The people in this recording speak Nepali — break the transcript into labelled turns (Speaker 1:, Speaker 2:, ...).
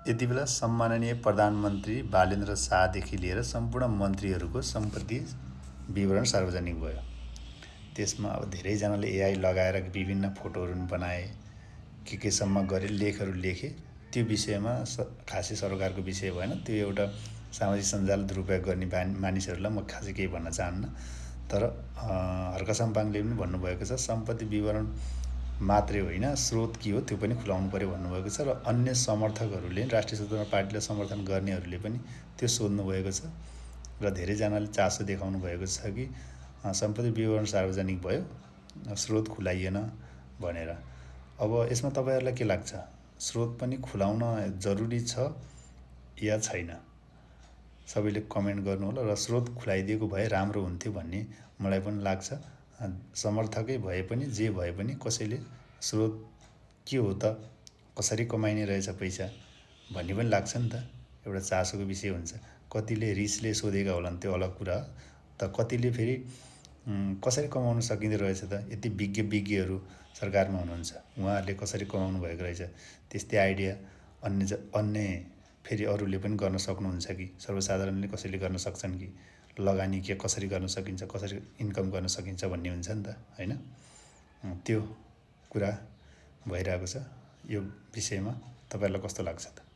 Speaker 1: यति बेला सम्माननीय प्रधानमन्त्री बालेन्द्र शाहदेखि लिएर सम्पूर्ण मन्त्रीहरूको सम्पत्ति विवरण सार्वजनिक भयो। त्यसमा अब धेरैजनाले एआई लगाएर विभिन्न फोटोहरू बनाए, केसम्म गरे, लेखहरू लेखे। त्यो विषयमा खासै सरकारको विषय भएन। त्यो एउटा सामाजिक सञ्जाल दुरुपयोग गर्ने मानिसहरूलाई म खासै केही भन्न चाहन्न। तर हर्क साम्पाङले पनि भन्नुभएको छ, सम्पत्ति विवरण मात्रै होइन, स्रोत के हो त्यो पनि खुलाउनु पर्यो भन्नुभएको छ। र अन्य समर्थकहरूले, राष्ट्रिय स्वतन्त्र पार्टीलाई समर्थन गर्नेहरूले पनि त्यो सोध्नुभएको छ। र धेरैजनाले चासो देखाउनु भएको छ कि सम्पत्ति विवरण सार्वजनिक भयो, स्रोत खुलाइएन भनेर। अब यसमा तपाईँहरूलाई के लाग्छ? स्रोत पनि खुलाउन जरुरी छ या छैन? सबैले कमेन्ट गर्नुहोला। र स्रोत खुलाइदिएको भए राम्रो हुन्थ्यो भन्ने मलाई पनि लाग्छ। समर्थकै भए पनि जे भए पनि कसैले स्रोत के हो त, कसरी कमाइने रहेछ पैसा भन्ने पनि लाग्छ नि त। एउटा चासोको विषय हुन्छ। कतिले रिसले सोधेका होलान्, त्यो अलग कुरा। त कतिले फेरि कसरी कमाउन सकिँदो रहेछ त, यति विज्ञहरू सरकारमा हुनुहुन्छ, उहाँहरूले कसरी कमाउनु भएको रहेछ, त्यस्तै आइडिया अन्य फेरि अरूले पनि गर्न सक्नुहुन्छ कि, सर्वसाधारणले कसैले गर्न सक्छन् कि, लगानी के कसरी गर्न सकिन्छ, कसरी इन्कम गर्न सकिन्छ भन्ने हुन्छ नि त, होइन? त्यो कुरा भइरहेको छ। यो विषयमा तपाईँहरूलाई कस्तो लाग्छ त?